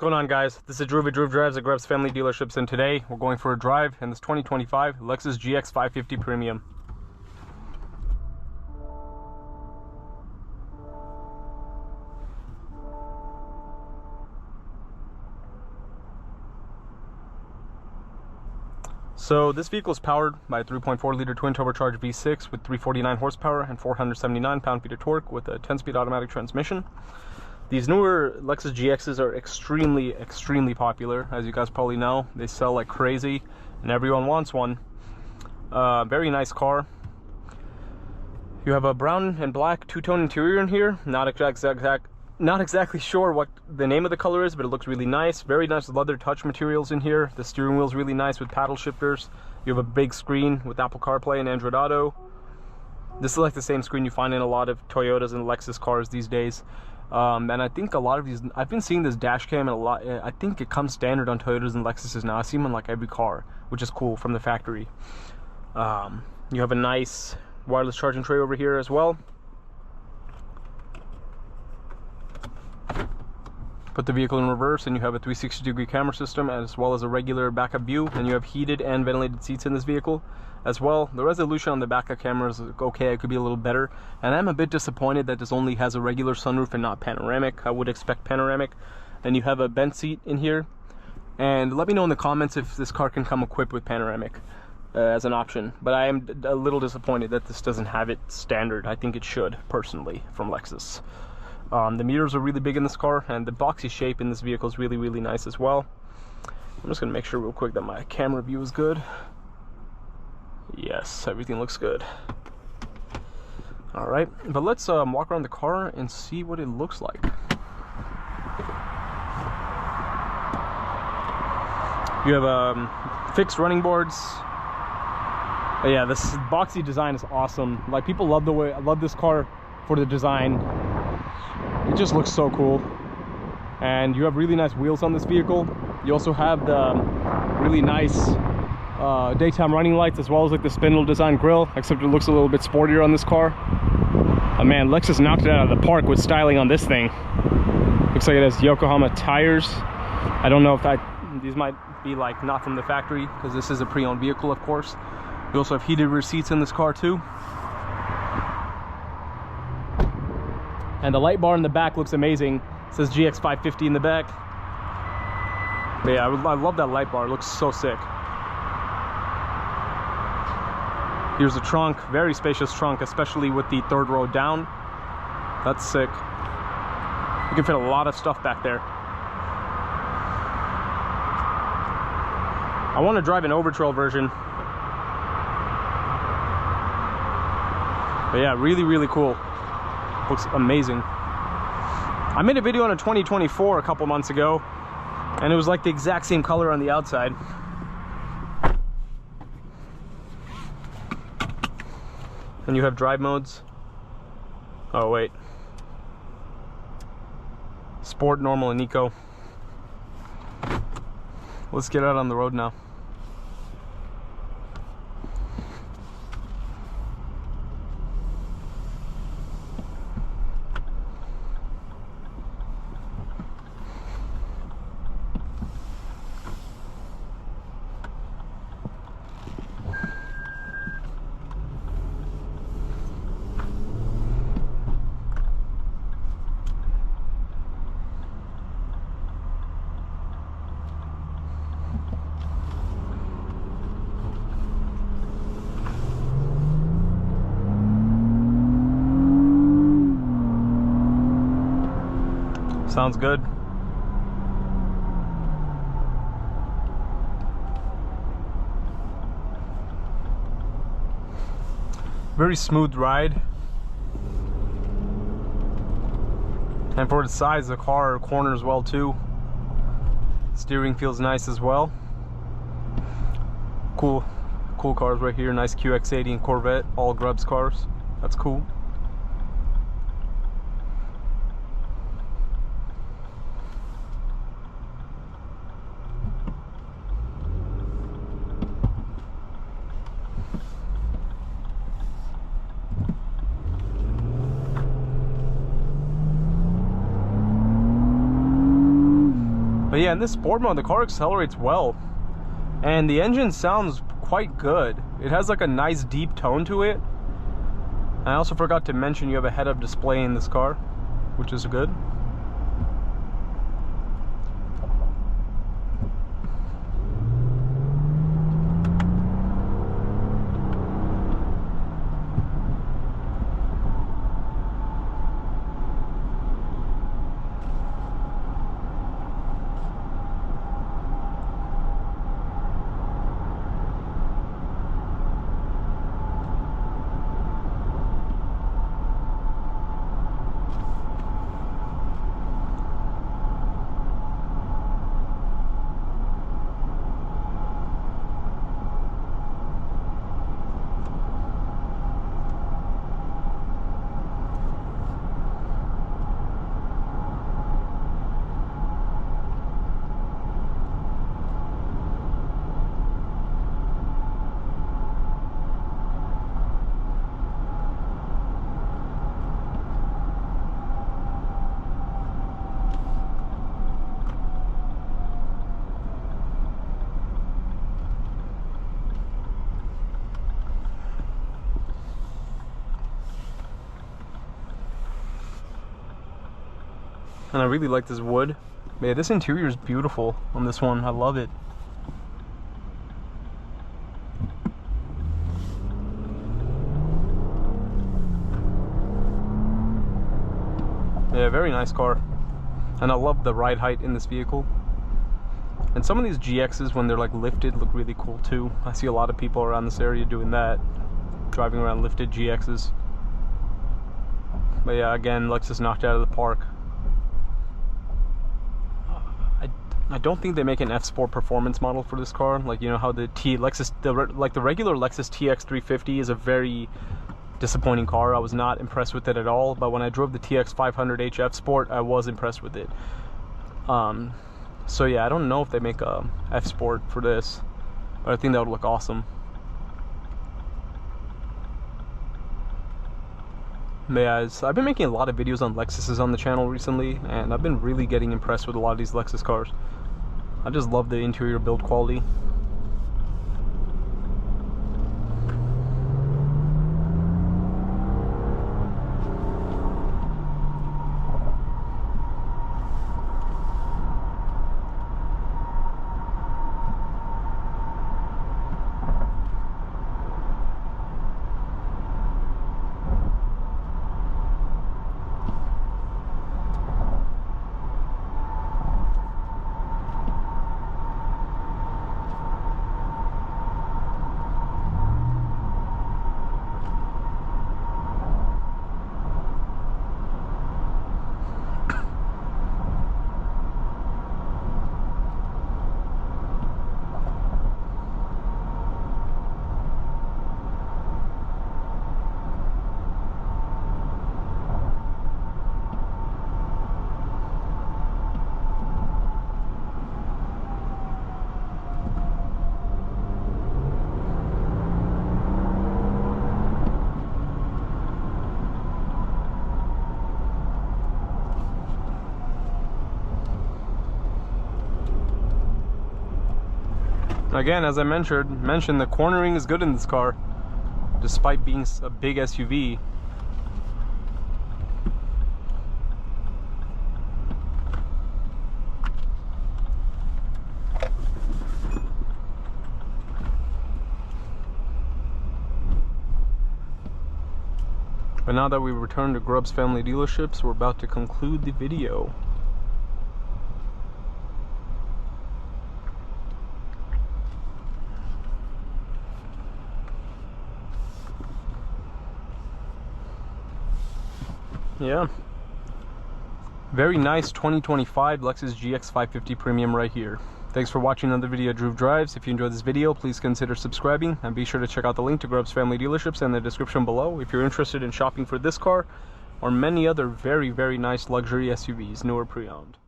What's going on, guys? This is Drew with Drew Drives at Grubbs Family Dealerships, and today we're going for a drive in this 2025 Lexus GX 550 Premium. So this vehicle is powered by a 3.4 liter twin turbocharged V6 with 349 horsepower and 479 pound-feet of torque with a 10-speed automatic transmission. These newer Lexus GXs are extremely popular. As you guys probably know, they sell like crazy and everyone wants one. Very nice car. You have a brown and black two-tone interior in here. Not exactly sure what the name of the color is, but it looks really nice. Very nice leather touch materials in here. The steering wheel is really nice with paddle shifters. You have a big screen with Apple CarPlay and Android Auto. This is like the same screen you find in a lot of Toyotas and Lexus cars these days. And I think a lot of these, I've been seeing this dash cam in a lot. I think it comes standard on Toyotas and Lexuses now. I see them in like every car, which is cool, from the factory. You have a nice wireless charging tray over here as well. Put the vehicle in reverse and you have a 360-degree camera system as well as a regular backup view, and you have heated and ventilated seats in this vehicle as well. The resolution on the backup camera is okay, it could be a little better, and I'm a bit disappointed that this only has a regular sunroof and not panoramic. I would expect panoramic. And you have a bench seat in here, and let me know in the comments if this car can come equipped with panoramic as an option, but I am a little disappointed that this doesn't have it standard. I think it should, personally, from Lexus. The mirrors are really big in this car, and the boxy shape in this vehicle is really nice as well. I'm just gonna make sure real quick that my camera view is good. Yes, everything looks good. All right, but let's walk around the car and see what it looks like. You have fixed running boards. Yeah, this boxy design is awesome. Like, people love the way, I love this car for the design. It just looks so cool. And you have really nice wheels on this vehicle. You also have the really nice daytime running lights, as well as like the spindle design grille, except it looks a little bit sportier on this car. Oh man, Lexus knocked it out of the park with styling on this thing. Looks like it has Yokohama tires. I don't know if these might be like not from the factory, because this is a pre-owned vehicle, of course. We also have heated rear seats in this car too. And the light bar in the back looks amazing. It says GX 550 in the back. But yeah, I love that light bar. It looks so sick. Here's the trunk. Very spacious trunk, especially with the third row down. That's sick. You can fit a lot of stuff back there. I want to drive an Overtrail version. But yeah, really cool. Looks amazing. I made a video on a 2024 a couple months ago, and it was like the exact same color on the outside. And you have drive modes. Oh wait. Sport, normal, and eco. Let's get out on the road now. Sounds good. Very smooth ride. And for the size of the car, corners well too. Steering feels nice as well. Cool cars right here. Nice QX80 and Corvette, all Grubbs cars. That's cool. But yeah, in this sport mode, the car accelerates well, and the engine sounds quite good. It has like a nice deep tone to it. I also forgot to mention you have a head-up display in this car, which is good. And I really like this wood. Man, this interior is beautiful on this one. I love it. Yeah, very nice car. And I love the ride height in this vehicle. And some of these GXs, when they're like lifted, look really cool too. I see a lot of people around this area doing that, driving around lifted GXs. But yeah, again, Lexus knocked it out of the park. I don't think they make an F Sport performance model for this car. Like, you know how the regular Lexus TX 350 is a very disappointing car. I was not impressed with it at all. But when I drove the TX 500H F Sport, I was impressed with it. So yeah, I don't know if they make a F Sport for this, but I think that would look awesome. But yeah, I've been making a lot of videos on Lexuses on the channel recently, and I've been really getting impressed with a lot of these Lexus cars. I just love the interior build quality. Again, as I mentioned, the cornering is good in this car, despite being a big SUV. But now that we've returned to Grubbs Family Dealerships, we're about to conclude the video. Yeah, very nice 2025 Lexus GX 550 Premium right here. Thanks for watching another video of Drew Drives. If you enjoyed this video, please consider subscribing, and be sure to check out the link to Grubbs Family Dealerships in the description below if you're interested in shopping for this car or many other very, very nice luxury SUVs, new or pre-owned.